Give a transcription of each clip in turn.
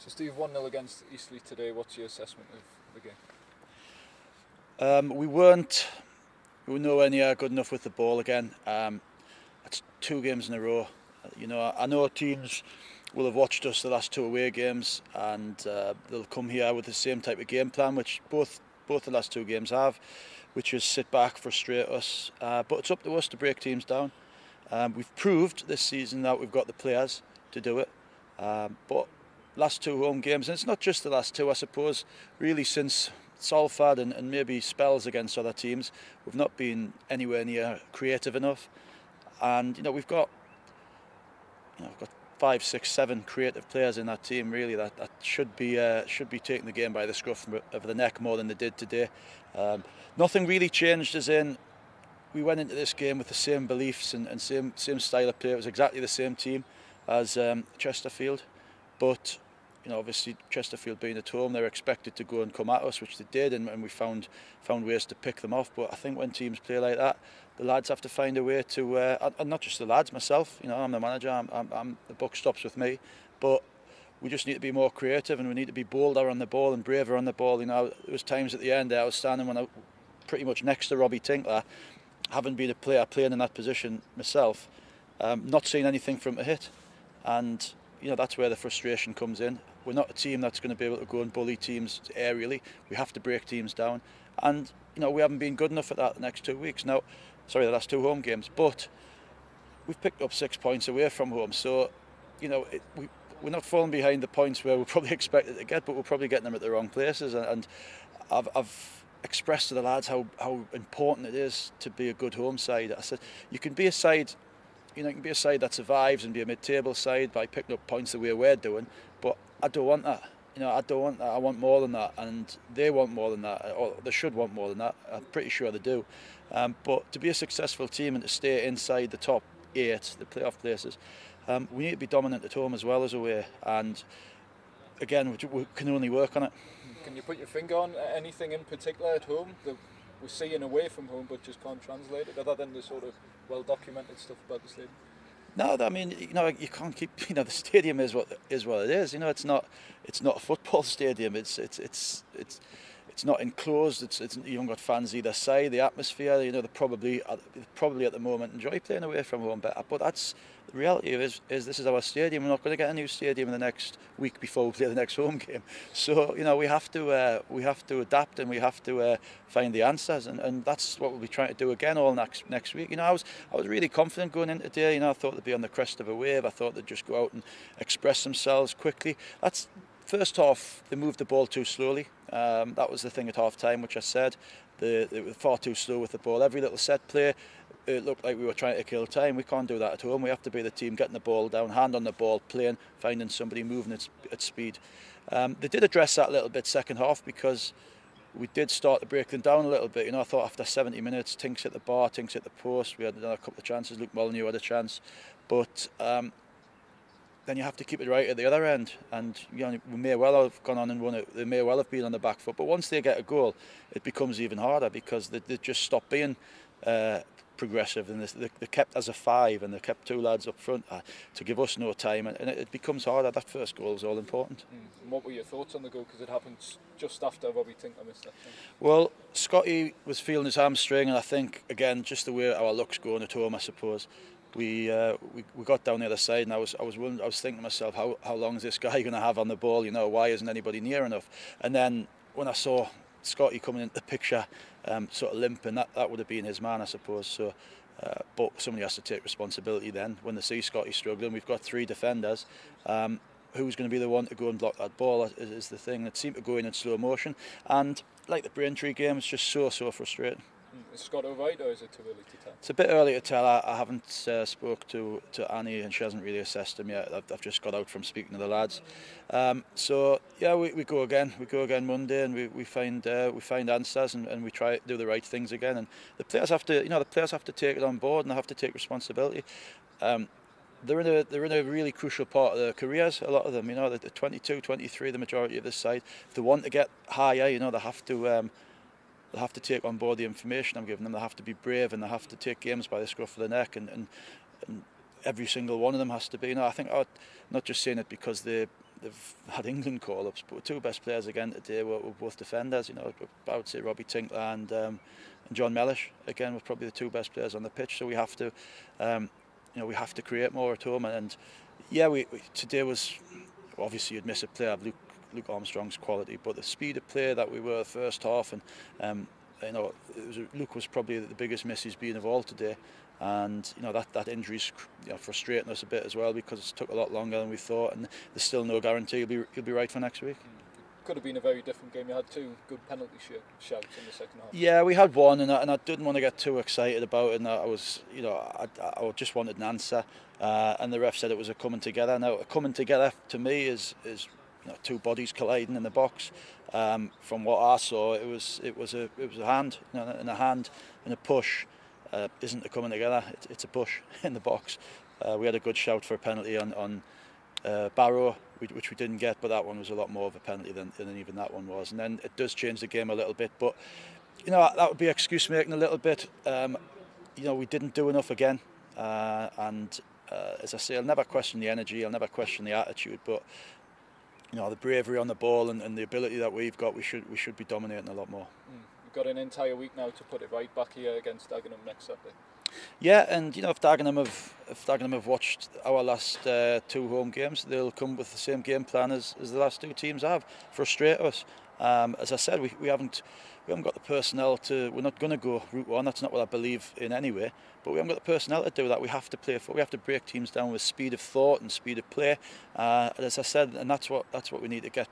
So Steve, 1-0 against Eastleigh today. What's your assessment of the game? We were nowhere near good enough with the ball again. It's 2 games in a row. I know teams will have watched us the last 2 away games, and they'll come here with the same type of game plan, which both the last 2 games have, which is sit back, frustrate us. But it's up to us to break teams down. We've proved this season that we've got the players to do it. But last 2 home games, and it's not just the last 2, I suppose, really since Salford and maybe spells against other teams, we've not been anywhere near creative enough. And we've got 5, 6, 7 creative players in that team really that should be taking the game by the scruff of the neck more than they did today. Nothing really changed, as in we went into this game with the same beliefs and same style of play. It was exactly the same team as Chesterfield, but obviously Chesterfield being at home, they're expected to go and come at us, which they did, and we found ways to pick them off. But I think when teams play like that, the lads have to find a way to, and not just the lads, myself. I'm the manager. I'm the buck stops with me, but we just need to be more creative, and we need to be bolder on the ball and braver on the ball. There was times at the end there I was standing pretty much next to Robbie Tinkler, having been a player playing in that position myself, not seeing anything from a hit, and that's where the frustration comes in. We're not a team that's going to be able to go and bully teams aerially. We have to break teams down, and we haven't been good enough at that the next 2 weeks. The last 2 home games, but we've picked up 6 points away from home, so we're not falling behind the points where we're probably expected to get, but we're probably getting them at the wrong places. And I've expressed to the lads how important it is to be a good home side. I said you can be a side that survives and be a mid-table side by picking up points the way we're doing, but I don't want that. I don't want that. I want more than that, and they want more than that, or they should want more than that. I'm pretty sure they do. But to be a successful team and to stay inside the top 8, the playoff places, we need to be dominant at home as well as away. And again, we can only work on it. Can you put your finger on anything in particular at home that we're seeing away from home but just can't translate it, other than the sort of well-documented stuff about the stadium? No, I mean, you can't keep. The stadium is what it is. It's not a football stadium. It's not enclosed. You haven't got fans either side. The atmosphere, they probably at the moment enjoy playing away from home better. But that's the reality is this is our stadium. We're not going to get a new stadium in the next week before we play the next home game. So we have to adapt, and we have to find the answers, and that's what we'll be trying to do again all next week. I was really confident going into today. I thought they'd be on the crest of a wave. I thought they'd just go out and express themselves quickly. First half, they moved the ball too slowly. That was the thing at half time, which I said. They were far too slow with the ball. Every little set play, it looked like we were trying to kill time. We can't do that at home. We have to be the team getting the ball down, hand on the ball, playing, finding somebody, moving at speed. They did address that a little bit second half, because we did start to break them down a little bit. I thought after 70 minutes, Tinks hit the bar, Tinks hit the post. We had another couple of chances. Luke Molyneux had a chance. But then you have to keep it right at the other end, and we may well have gone on and won it. They may well have been on the back foot, but once they get a goal, it becomes even harder, because they just stop being progressive, and they kept as a 5, and they kept 2 lads up front to give us no time, and it becomes harder. That first goal is all important. And what were your thoughts on the goal, because it happened just after Robbie Tinkler missed that time? Well, Scotty was feeling his hamstring, and I think again just the way our luck's going at home, I suppose. We got down the other side, and I was thinking to myself, how long is this guy going to have on the ball? Why isn't anybody near enough? And then when I saw Scotty coming into the picture, sort of limping, that would have been his man, I suppose. So, but somebody has to take responsibility then. When they see Scotty struggling, we've got 3 defenders. Who's going to be the one to go and block that ball is the thing. It seemed to go in slow motion, and like the Braintree game, it's just so frustrating. Is Scott all right, or is it too early to tell? It's a bit early to tell. I haven't spoke to Annie, and she hasn't really assessed him yet. I've just got out from speaking to the lads. So yeah, we go again. We go again Monday, and we find answers, and we try to do the right things again. And the players have to take it on board, and they have to take responsibility. They're in a really crucial part of their careers. A lot of them, they're 22, 23, the majority of this side. If they want to get higher, they have to. They have to take on board the information I'm giving them. They have to be brave, and they have to take games by the scruff of the neck, and every single one of them has to be. I think I'm not just saying it because they they've had England call-ups, but the two best players again today were both defenders. You know, I would say Robbie Tinkler and John Mellish again were probably the two best players on the pitch. So we have to, we have to create more at home. And yeah, we today was obviously you'd miss a player of Luke Armstrong's quality, but the speed of play that we were first half, and Luke was probably the biggest miss he's been of all today. And that injury's frustrating us a bit as well, because it's took a lot longer than we thought, and there's still no guarantee he'll be right for next week. Could have been a very different game. You had two good penalty shouts in the second half. Yeah, we had one, and I didn't want to get too excited about it. And I just wanted an answer, and the ref said it was a coming together. Now, a coming together to me is two bodies colliding in the box. From what I saw, it was a hand, and a hand and a push. Isn't a coming together, it's a push in the box. We had a good shout for a penalty on Barrow, which we didn't get, but that one was a lot more of a penalty than even that one was. And then it does change the game a little bit, but that would be excuse making a little bit. We didn't do enough again, and as I say, I'll never question the energy, I'll never question the attitude, but the bravery on the ball and the ability that we've got, we should be dominating a lot more. We've got an entire week now to put it right back here against Dagenham next Saturday. Yeah, and if Dagenham have watched our last two home games, they'll come with the same game plan as the last two teams have. Frustrate us. As I said, we haven't got the personnel to. We're not going to go route one. That's not what I believe in anyway. But we haven't got the personnel to do that. We have to play for. We have to break teams down with speed of thought and speed of play. As I said, and that's what we need to get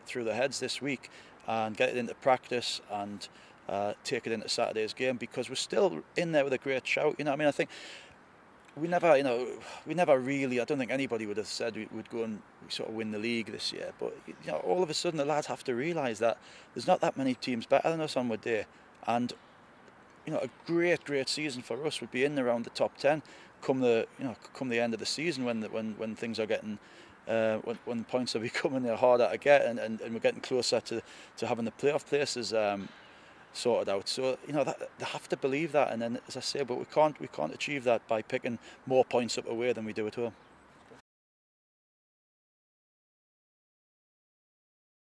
through the heads this week, and get it into practice and take it into Saturday's game, because we're still in there with a great shout. I think we never really, I don't think anybody would have said we would go and sort of win the league this year. But all of a sudden the lads have to realise that there's not that many teams better than us on the day, and a great season for us would be in around the top 10 come the end of the season, when things are getting. When points are becoming harder to get, and we're getting closer to having the playoff places sorted out. So that, they have to believe that, and then, as I say, but we can't achieve that by picking more points up away than we do at home.